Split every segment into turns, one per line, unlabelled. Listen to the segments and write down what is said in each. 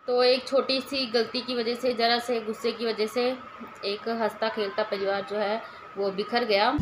तो एक छोटी सी गलती की वजह से, ज़रा से गुस्से की वजह से एक हंसता खेलता परिवार जो है वो बिखर गया।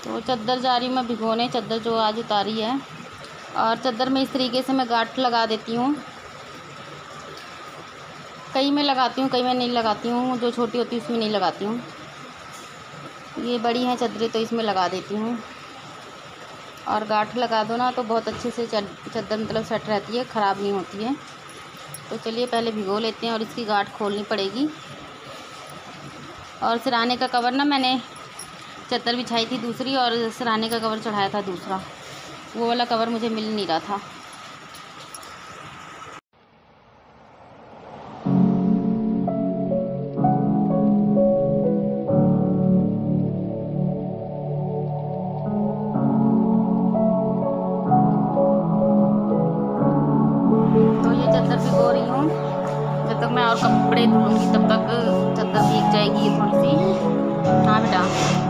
तो चद्दर जा रही मैं भिगोने, चद्दर जो आज उतारी है। और चद्दर में इस तरीके से मैं गांठ लगा देती हूँ। कई में लगाती हूँ, कई में नहीं लगाती हूँ। जो छोटी होती है उसमें नहीं लगाती हूँ। ये बड़ी हैं चद्दरें तो इसमें लगा देती हूँ। और गांठ लगा दो ना तो बहुत अच्छे से चद्दर मतलब सेट रहती है, ख़राब नहीं होती है। तो चलिए पहले भिगो लेते हैं और इसकी गांठ खोलनी पड़ेगी। और सिरहाने का कवर ना, मैंने चद्दर बिछाई थी दूसरी और सिरहाने का कवर चढ़ाया था दूसरा, वो वाला कवर मुझे मिल नहीं रहा था। तो ये चद्दर भिगो रही हूँ। जब तक मैं और कपड़े धुलूँगी तब तक चद्दर भीग जाएगी थोड़ी सी। हाँ बेटा।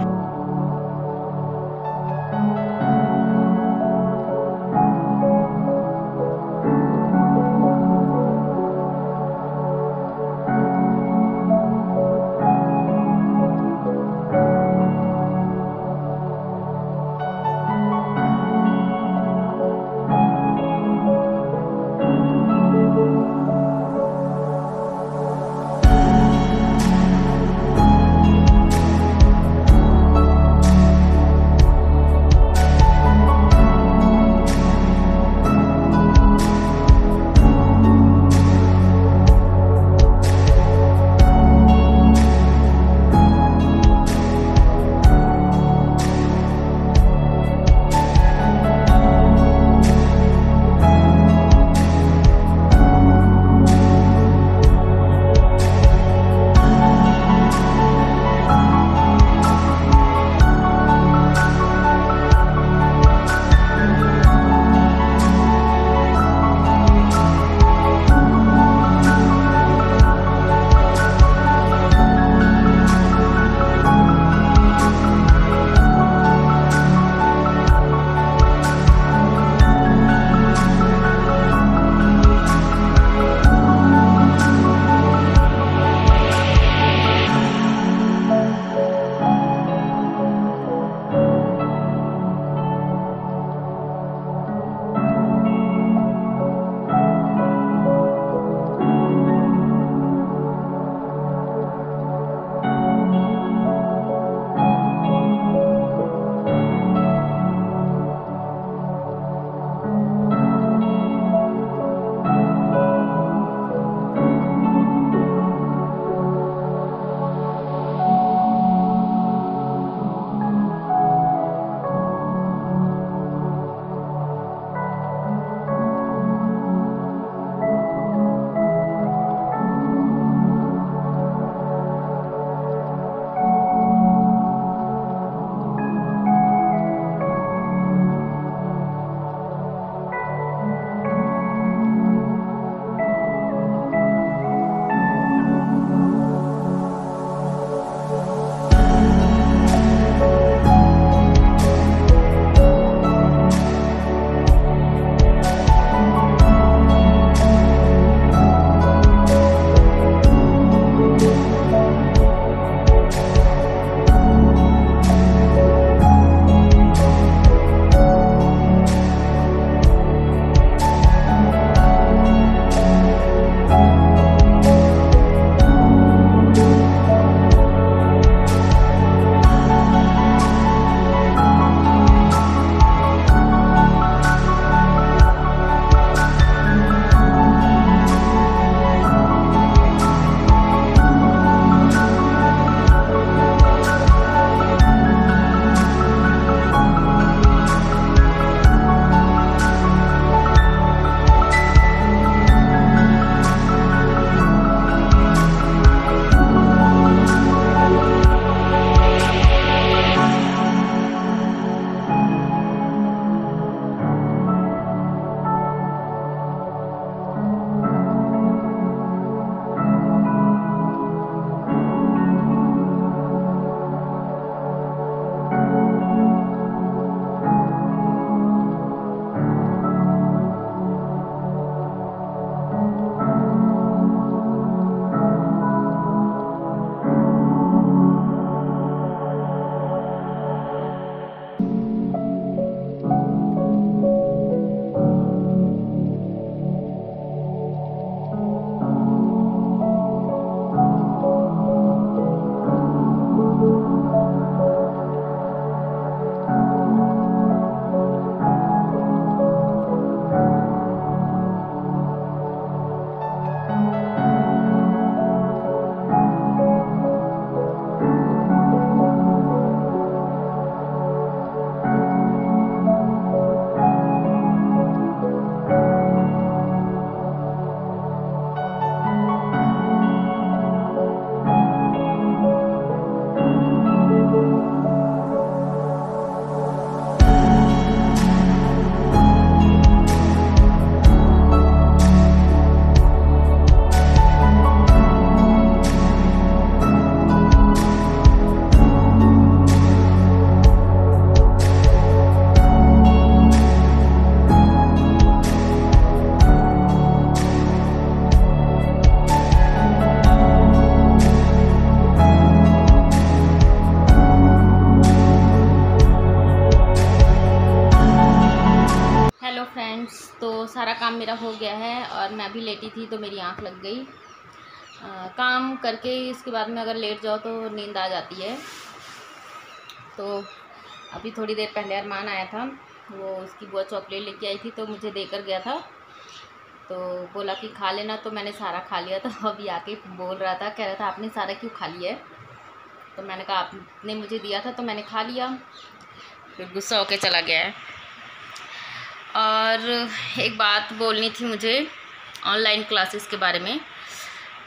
फ्रेंड्स, तो सारा काम मेरा हो गया है और मैं अभी लेटी थी तो मेरी आंख लग गई। काम करके इसके बाद में अगर लेट जाओ तो नींद आ जाती है। तो अभी थोड़ी देर पहले अरमान आया था, वो उसकी बुआ चॉकलेट लेके आई थी तो मुझे देकर गया था, तो बोला कि खा लेना, तो मैंने सारा खा लिया। तो अभी आके बोल रहा था, कह रहा था आपने सारा क्यों खा लिया है? तो मैंने कहा आपने मुझे दिया था तो मैंने खा लिया। फिर गुस्सा होके चला गया है। और एक बात बोलनी थी मुझे ऑनलाइन क्लासेस के बारे में।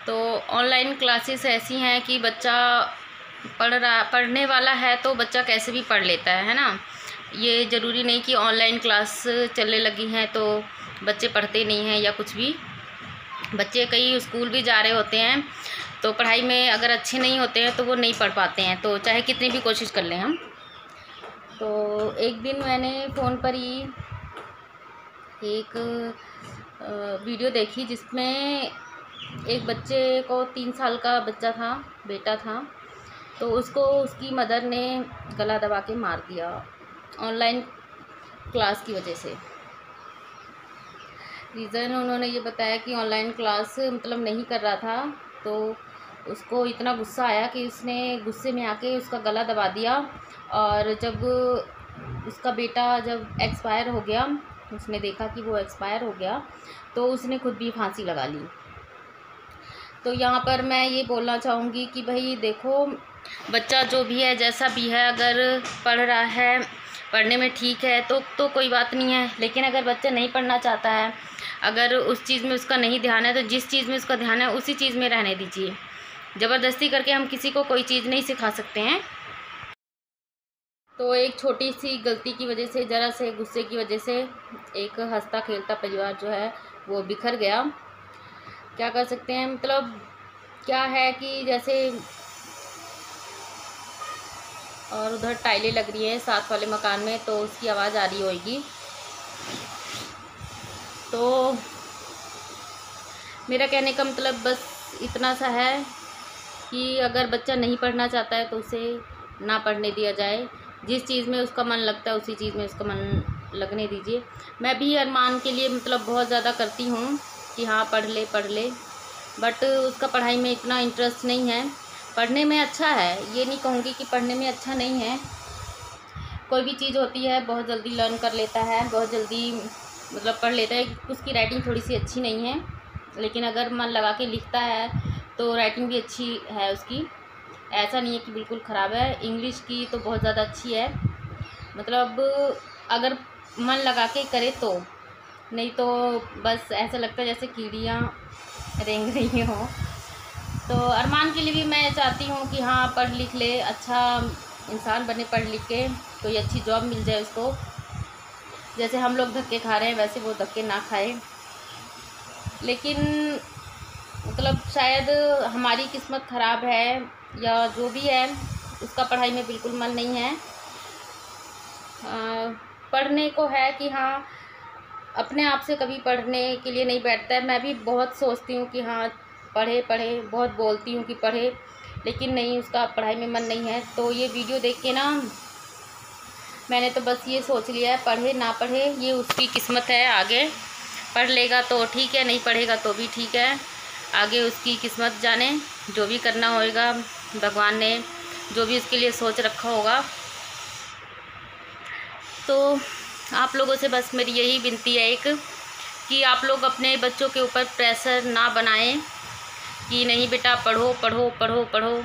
तो ऑनलाइन क्लासेस ऐसी हैं कि बच्चा पढ़ने वाला है तो बच्चा कैसे भी पढ़ लेता है ना। ये ज़रूरी नहीं कि ऑनलाइन क्लास चलने लगी हैं तो बच्चे पढ़ते नहीं हैं या कुछ भी। बच्चे कई स्कूल भी जा रहे होते हैं तो पढ़ाई में अगर अच्छे नहीं होते हैं तो वो नहीं पढ़ पाते हैं, तो चाहे कितनी भी कोशिश कर लें हम। तो एक दिन मैंने फ़ोन पर ही एक वीडियो देखी जिसमें एक बच्चे को 3 साल का बच्चा था, बेटा था, तो उसको उसकी मदर ने गला दबा के मार दिया ऑनलाइन क्लास की वजह से। रीज़न उन्होंने ये बताया कि ऑनलाइन क्लास मतलब नहीं कर रहा था, तो उसको इतना गुस्सा आया कि उसने गुस्से में आके उसका गला दबा दिया। और जब उसका बेटा जब एक्सपायर हो गया, उसने देखा कि वो एक्सपायर हो गया, तो उसने खुद भी फांसी लगा ली। तो यहाँ पर मैं ये बोलना चाहूँगी कि भाई देखो, बच्चा जो भी है जैसा भी है, अगर पढ़ रहा है, पढ़ने में ठीक है तो कोई बात नहीं है। लेकिन अगर बच्चा नहीं पढ़ना चाहता है, अगर उस चीज़ में उसका नहीं ध्यान है, तो जिस चीज़ में उसका ध्यान है उसी चीज़ में रहने दीजिए। ज़बरदस्ती करके हम किसी को कोई चीज़ नहीं सिखा सकते हैं। तो एक छोटी सी गलती की वजह से, ज़रा से गुस्से की वजह से एक हंसता खेलता परिवार जो है वो बिखर गया। क्या कर सकते हैं, मतलब क्या है कि जैसे, और उधर टाइलें लग रही हैं साथ वाले मकान में तो उसकी आवाज़ आ रही होगी। तो मेरा कहने का मतलब बस इतना सा है कि अगर बच्चा नहीं पढ़ना चाहता है तो उसे ना पढ़ने दिया जाए। जिस चीज़ में उसका मन लगता है उसी चीज़ में उसका मन लगने दीजिए। मैं भी अरमान के लिए मतलब बहुत ज़्यादा करती हूँ कि हाँ पढ़ ले, बट उसका पढ़ाई में इतना इंटरेस्ट नहीं है। पढ़ने में अच्छा है, ये नहीं कहूँगी कि पढ़ने में अच्छा नहीं है। कोई भी चीज़ होती है बहुत जल्दी लर्न कर लेता है, बहुत जल्दी मतलब पढ़ लेता है। उसकी राइटिंग थोड़ी सी अच्छी नहीं है, लेकिन अगर मन लगा के लिखता है तो राइटिंग भी अच्छी है उसकी। ऐसा नहीं है कि बिल्कुल ख़राब है। इंग्लिश की तो बहुत ज़्यादा अच्छी है, मतलब अगर मन लगा के करे तो। नहीं तो बस ऐसा लगता है जैसे कीड़ियाँ रेंग रही हों। तो अरमान के लिए भी मैं चाहती हूँ कि हाँ पढ़ लिख ले, अच्छा इंसान बने, पढ़ लिख के कोई अच्छी जॉब मिल जाए उसको। जैसे हम लोग धक्के खा रहे हैं वैसे वो धक्के ना खाए। लेकिन मतलब शायद हमारी किस्मत ख़राब है या जो भी है, उसका पढ़ाई में बिल्कुल मन नहीं है। पढ़ने को है कि हाँ अपने आप से कभी पढ़ने के लिए नहीं बैठता है। मैं भी बहुत सोचती हूँ कि हाँ पढ़े, बहुत बोलती हूँ कि पढ़े, लेकिन नहीं, उसका पढ़ाई में मन नहीं है। तो ये वीडियो देख के ना मैंने तो बस ये सोच लिया है, पढ़े ना पढ़े ये उसकी किस्मत है। आगे पढ़ लेगा तो ठीक है, नहीं पढ़ेगा तो भी ठीक है, आगे उसकी किस्मत जाने। जो भी करना होगा, भगवान ने जो भी उसके लिए सोच रखा होगा। तो आप लोगों से बस मेरी यही विनती है एक, कि आप लोग अपने बच्चों के ऊपर प्रेशर ना बनाएं कि नहीं बेटा पढ़ो पढ़ो पढ़ो पढ़ो।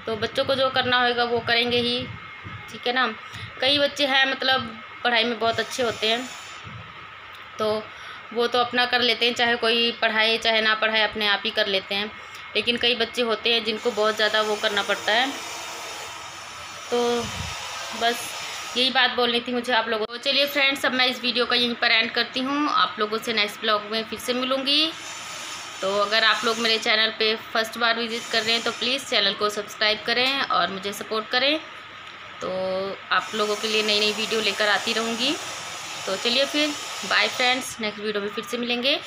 तो बच्चों को जो करना होगा वो करेंगे ही, ठीक है ना। कई बच्चे हैं मतलब पढ़ाई में बहुत अच्छे होते हैं, तो वो तो अपना कर लेते हैं, चाहे कोई पढ़ाए चाहे ना पढ़ाए अपने आप ही कर लेते हैं। लेकिन कई बच्चे होते हैं जिनको बहुत ज़्यादा वो करना पड़ता है। तो बस यही बात बोलनी थी मुझे आप लोगों को। चलिए फ्रेंड्स, अब मैं इस वीडियो का यहीं पर एंड करती हूँ। आप लोगों से नेक्स्ट ब्लॉग में फिर से मिलूँगी। तो अगर आप लोग मेरे चैनल पे फर्स्ट बार विज़िट कर रहे हैं तो प्लीज़ चैनल को सब्सक्राइब करें और मुझे सपोर्ट करें। तो आप लोगों के लिए नई नई वीडियो लेकर आती रहूँगी। तो चलिए फिर बाय फ्रेंड्स, नेक्स्ट वीडियो में फिर से मिलेंगे।